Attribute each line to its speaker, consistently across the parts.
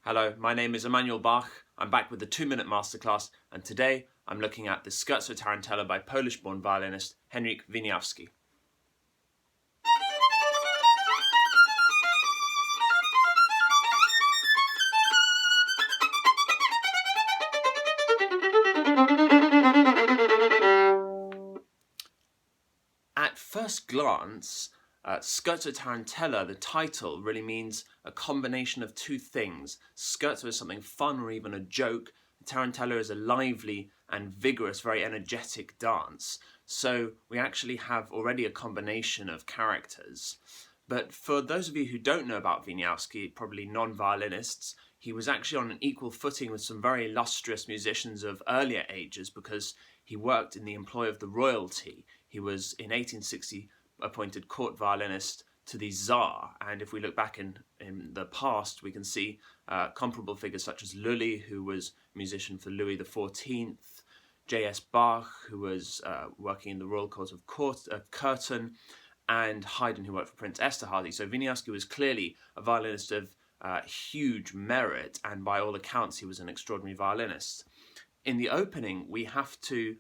Speaker 1: Hello, my name is Emanuel Bach. I'm back with the 2-minute masterclass, and today I'm looking at the Scherzo-Tarantella by Polish-born violinist Henryk Wieniawski. At first glance, Scherzo-Tarantella, the title, really means a combination of two things. Scherzo is something fun or even a joke. Tarantella is a lively and vigorous, very energetic dance. So we actually have already a combination of characters. But for those of you who don't know about Wieniawski, probably non-violinists, he was actually on an equal footing with some very illustrious musicians of earlier ages because he worked in the employ of the royalty. He was, in 1860, appointed court violinist to the Tsar, and if we look back in the past, we can see comparable figures such as Lully, who was a musician for Louis XIV, J.S. Bach, who was working in the royal court of Curtin, and Haydn, who worked for Prince Esterhazy. So Wieniawski was clearly a violinist of huge merit, and by all accounts, he was an extraordinary violinist. In the opening, we have to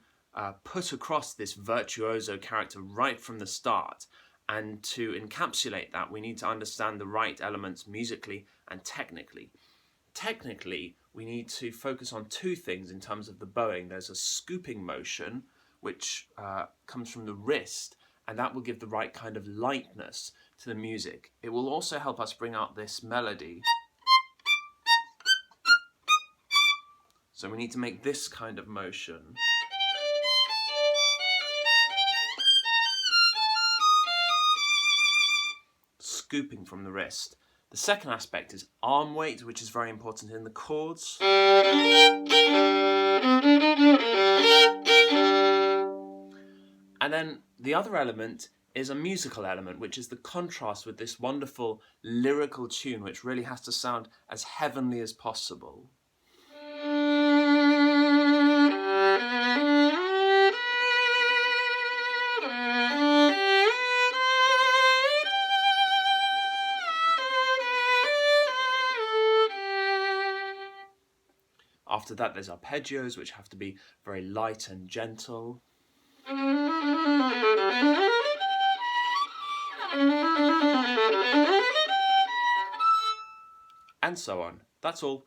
Speaker 1: put across this virtuoso character right from the start. And to encapsulate that, we need to understand the right elements musically and technically. Technically, we need to focus on two things in terms of the bowing. There's a scooping motion, which comes from the wrist, and that will give the right kind of lightness to the music. It will also help us bring out this melody. So we need to make this kind of motion. Scooping from the wrist. The second aspect is arm weight, which is very important in the chords. And then the other element is a musical element, which is the contrast with this wonderful lyrical tune, which really has to sound as heavenly as possible. After that, there's arpeggios, which have to be very light and gentle. And so on. That's all.